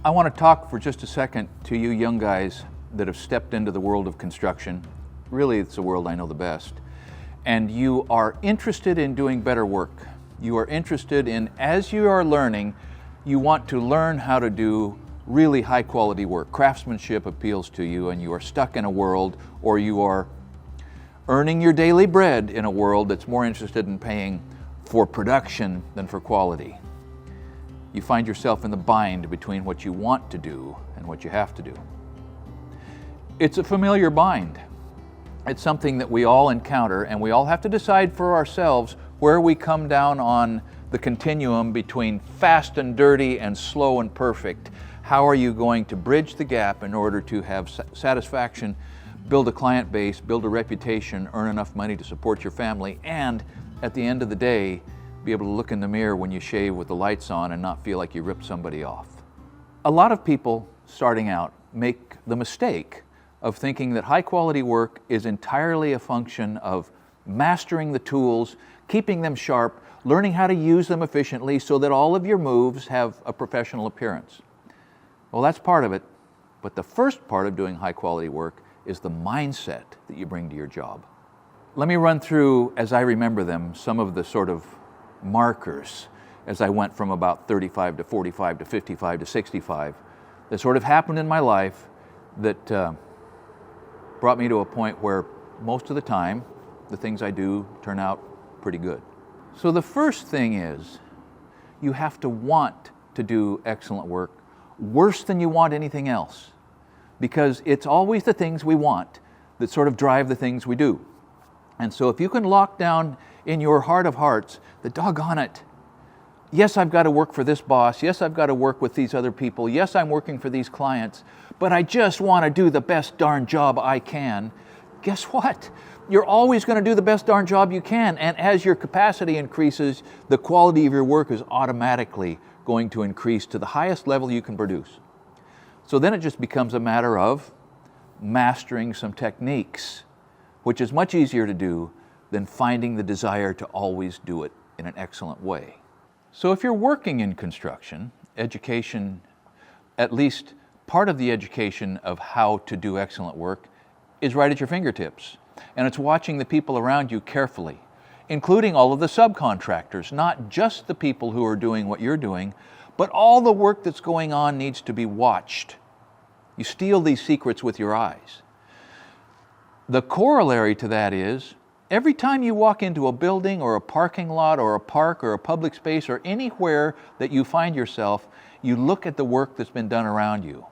I want to talk for just a second to you young guys that have stepped into the world of construction. Really, it's the world I know the best. And you are interested in doing better work. You are interested in, as you are learning, you want to learn how to do really high quality work. Craftsmanship appeals to you, and you are stuck in a world, or you are earning your daily bread in a world that's more interested in paying for production than for quality. You find yourself in the bind between what you want to do and what you have to do. It's a familiar bind. It's something that we all encounter, and we all have to decide for ourselves where we come down on the continuum between fast and dirty and slow and perfect. How are you going to bridge the gap in order to have satisfaction, build a client base, build a reputation, earn enough money to support your family, and at the end of the day, be able to look in the mirror when you shave with the lights on and not feel like you ripped somebody off. A lot of people starting out make the mistake of thinking that high quality work is entirely a function of mastering the tools, keeping them sharp, learning how to use them efficiently so that all of your moves have a professional appearance. Well, that's part of it, but the first part of doing high quality work is the mindset that you bring to your job. Let me run through, as I remember them, some of the sort of markers as I went from about 35 to 45 to 55 to 65 that sort of happened in my life that brought me to a point where most of the time the things I do turn out pretty good. So the first thing is you have to want to do excellent work worse than you want anything else, because it's always the things we want that sort of drive the things we do. And so if you can lock down in your heart of hearts that doggone it, yes, I've got to work for this boss, yes, I've got to work with these other people, yes, I'm working for these clients, but I just want to do the best darn job I can. Guess what? You're always going to do the best darn job you can, and as your capacity increases, the quality of your work is automatically going to increase to the highest level you can produce. So then it just becomes a matter of mastering some techniques, which is much easier to do than finding the desire to always do it in an excellent way. So if you're working in construction, education, at least part of the education of how to do excellent work, is right at your fingertips. And it's watching the people around you carefully, including all of the subcontractors, not just the people who are doing what you're doing, but all the work that's going on needs to be watched. You steal these secrets with your eyes. The corollary to that is, every time you walk into a building or a parking lot or a park or a public space or anywhere that you find yourself, you look at the work that's been done around you.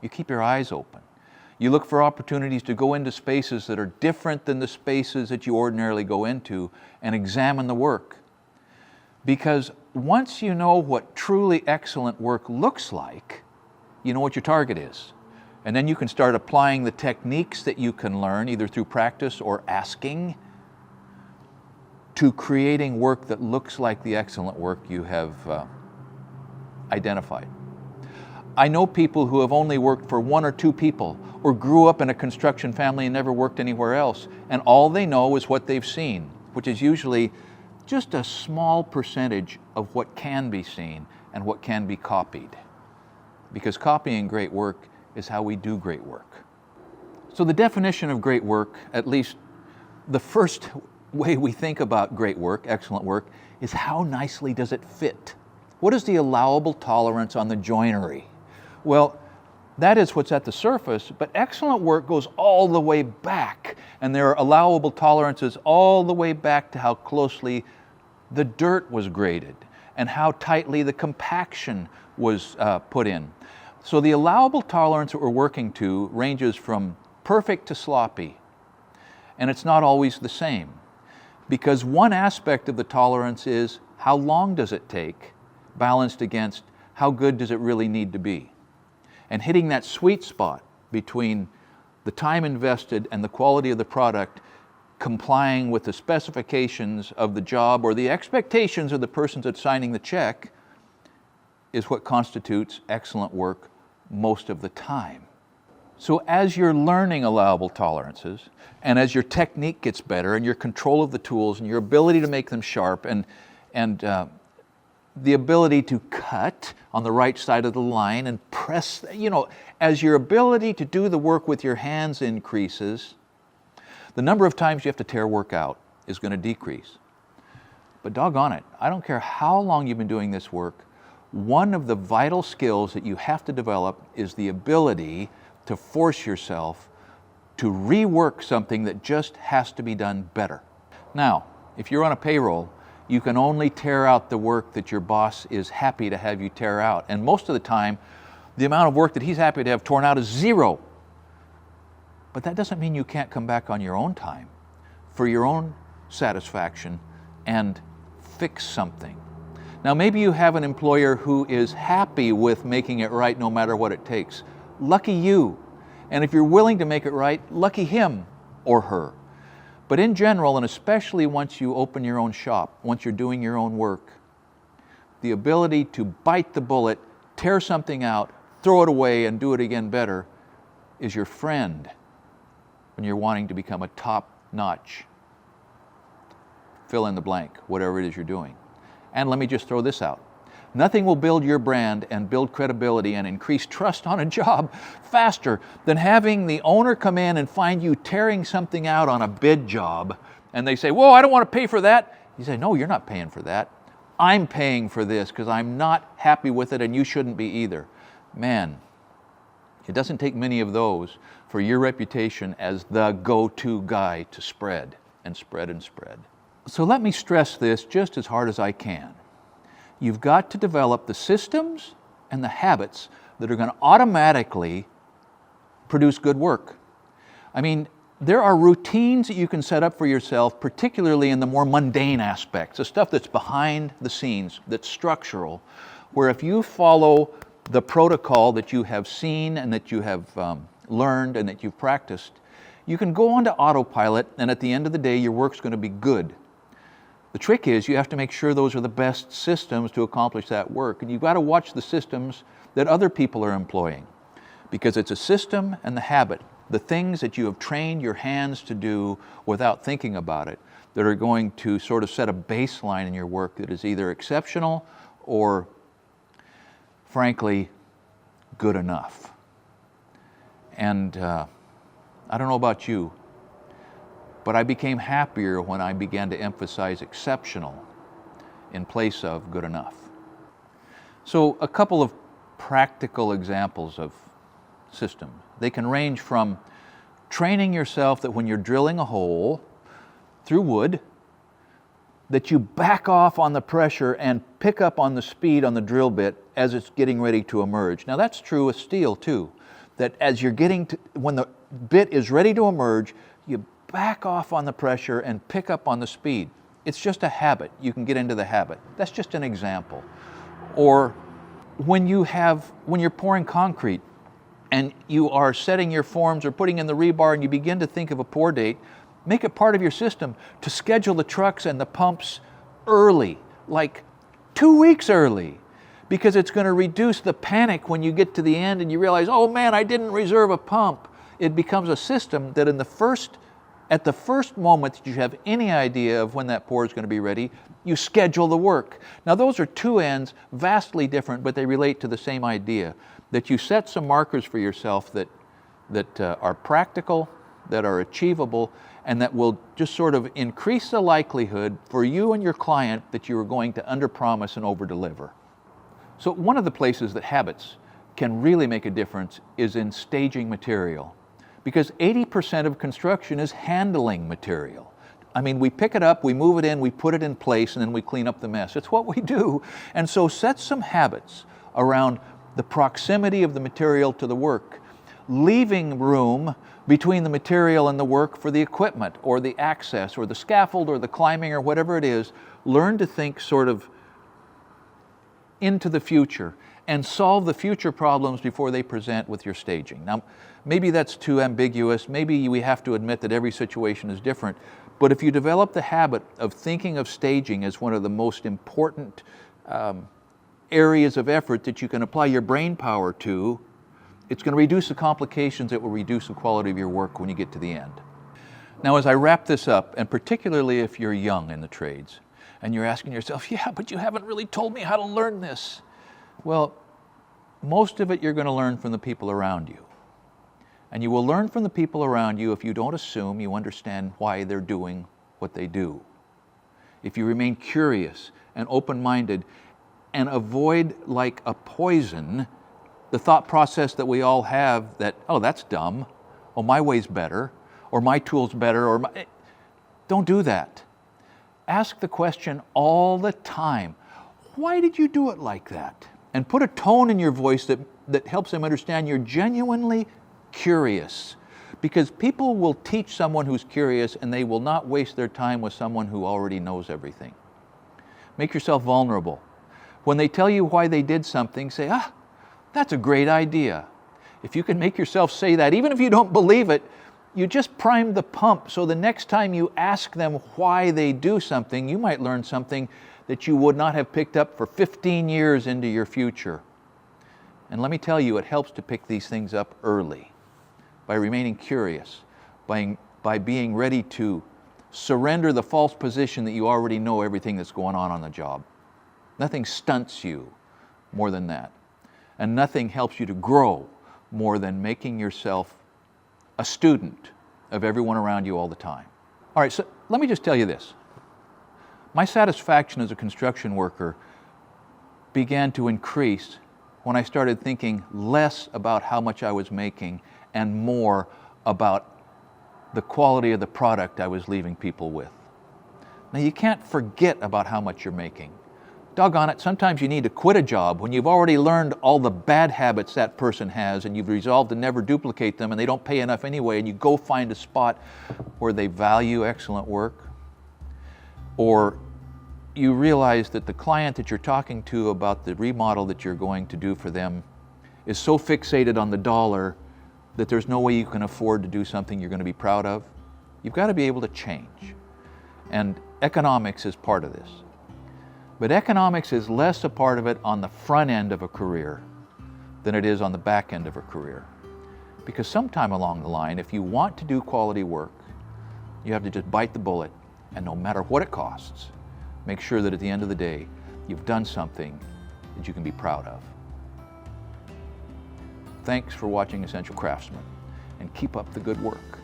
You keep your eyes open. You look for opportunities to go into spaces that are different than the spaces that you ordinarily go into and examine the work. Because once you know what truly excellent work looks like, you know what your target is. And then you can start applying the techniques that you can learn, either through practice or asking, to creating work that looks like the excellent work you have identified. I know people who have only worked for one or two people, or grew up in a construction family and never worked anywhere else, and all they know is what they've seen, which is usually just a small percentage of what can be seen and what can be copied. Because copying great work is how we do great work. So the definition of great work, at least the first way we think about great work, excellent work, is how nicely does it fit? What is the allowable tolerance on the joinery? Well, that is what's at the surface, but excellent work goes all the way back, and there are allowable tolerances all the way back to how closely the dirt was graded and how tightly the compaction was put in. So the allowable tolerance that we're working to ranges from perfect to sloppy, and it's not always the same, because one aspect of the tolerance is how long does it take, balanced against how good does it really need to be. And hitting that sweet spot between the time invested and the quality of the product complying with the specifications of the job or the expectations of the person that's signing the check is what constitutes excellent work most of the time. So as you're learning allowable tolerances, and as your technique gets better, and your control of the tools, and your ability to make them sharp, and the ability to cut on the right side of the line and press, as your ability to do the work with your hands increases, the number of times you have to tear work out is going to decrease. But doggone it, I don't care how long you've been doing this work, one of the vital skills that you have to develop is the ability to force yourself to rework something that just has to be done better. Now, if you're on a payroll, you can only tear out the work that your boss is happy to have you tear out. And most of the time, the amount of work that he's happy to have torn out is 0. But that doesn't mean you can't come back on your own time for your own satisfaction and fix something. Now, maybe you have an employer who is happy with making it right no matter what it takes. Lucky you. And if you're willing to make it right, lucky him or her. But in general, and especially once you open your own shop, once you're doing your own work, the ability to bite the bullet, tear something out, throw it away, and do it again better is your friend when you're wanting to become a top-notch, fill in the blank, whatever it is you're doing. And let me just throw this out. Nothing will build your brand and build credibility and increase trust on a job faster than having the owner come in and find you tearing something out on a bid job. And they say, whoa, I don't want to pay for that. You say, no, you're not paying for that. I'm paying for this because I'm not happy with it and you shouldn't be either. Man, it doesn't take many of those for your reputation as the go-to guy to spread and spread and spread. So let me stress this just as hard as I can. You've got to develop the systems and the habits that are going to automatically produce good work. I mean, there are routines that you can set up for yourself, particularly in the more mundane aspects, the stuff that's behind the scenes, that's structural, where if you follow the protocol that you have seen and that you have learned and that you've practiced, you can go onto autopilot, and at the end of the day, your work's going to be good. The trick is you have to make sure those are the best systems to accomplish that work. And you've got to watch the systems that other people are employing, because it's a system and the habit, the things that you have trained your hands to do without thinking about it, that are going to sort of set a baseline in your work that is either exceptional or, frankly, good enough. And I don't know about you, but I became happier when I began to emphasize exceptional in place of good enough. So a couple of practical examples of system. They can range from training yourself that when you're drilling a hole through wood, that you back off on the pressure and pick up on the speed on the drill bit as it's getting ready to emerge. Now that's true with steel too, that as you're getting to, when the bit is ready to emerge, you back off on the pressure and pick up on the speed. It's just a habit. You can get into the habit. That's just an example. Or when you're pouring concrete and you are setting your forms or putting in the rebar and you begin to think of a pour date, make it part of your system to schedule the trucks and the pumps early, like 2 weeks early, because it's going to reduce the panic when you get to the end and you realize, oh man, I didn't reserve a pump. It becomes a system that at the first moment that you have any idea of when that pour is going to be ready, you schedule the work. Now those are two ends, vastly different, but they relate to the same idea, that you set some markers for yourself that are practical, that are achievable, and that will just sort of increase the likelihood for you and your client that you are going to underpromise and overdeliver. So one of the places that habits can really make a difference is in staging material. Because 80% of construction is handling material. I mean, we pick it up, we move it in, we put it in place, and then we clean up the mess. It's what we do. And so set some habits around the proximity of the material to the work, leaving room between the material and the work for the equipment or the access or the scaffold or the climbing or whatever it is. Learn to think sort of into the future and solve the future problems before they present with your staging. Now, maybe that's too ambiguous. Maybe we have to admit that every situation is different. But if you develop the habit of thinking of staging as one of the most important areas of effort that you can apply your brain power to, it's going to reduce the complications. It will reduce the quality of your work when you get to the end. Now, as I wrap this up, and particularly if you're young in the trades, And you're asking yourself, yeah, but you haven't really told me how to learn this. Well, most of it you're going to learn from the people around you. And you will learn from the people around you if you don't assume you understand why they're doing what they do. If you remain curious and open-minded and avoid like a poison the thought process that we all have that, oh, that's dumb, oh, my way's better, or my tool's better, or don't do that. Ask the question all the time, why did you do it like that? And put a tone in your voice that helps them understand you're genuinely curious. Because people will teach someone who's curious and they will not waste their time with someone who already knows everything. Make yourself vulnerable. When they tell you why they did something, say, that's a great idea. If you can make yourself say that, even if you don't believe it, you just prime the pump so the next time you ask them why they do something, you might learn something that you would not have picked up for 15 years into your future. And let me tell you, it helps to pick these things up early by remaining curious, by being ready to surrender the false position that you already know everything that's going on the job. Nothing stunts you more than that. And nothing helps you to grow more than making yourself a student of everyone around you all the time. All right, so let me just tell you this. My satisfaction as a construction worker began to increase when I started thinking less about how much I was making and more about the quality of the product I was leaving people with. Now, you can't forget about how much you're making. Doggone it, sometimes you need to quit a job when you've already learned all the bad habits that person has and you've resolved to never duplicate them and they don't pay enough anyway, and you go find a spot where they value excellent work. Or you realize that the client that you're talking to about the remodel that you're going to do for them is so fixated on the dollar that there's no way you can afford to do something you're going to be proud of. You've got to be able to change. And economics is part of this. But economics is less a part of it on the front end of a career than it is on the back end of a career. Because sometime along the line, if you want to do quality work, you have to just bite the bullet, and no matter what it costs, make sure that at the end of the day, you've done something that you can be proud of. Thanks for watching Essential Craftsman, and keep up the good work.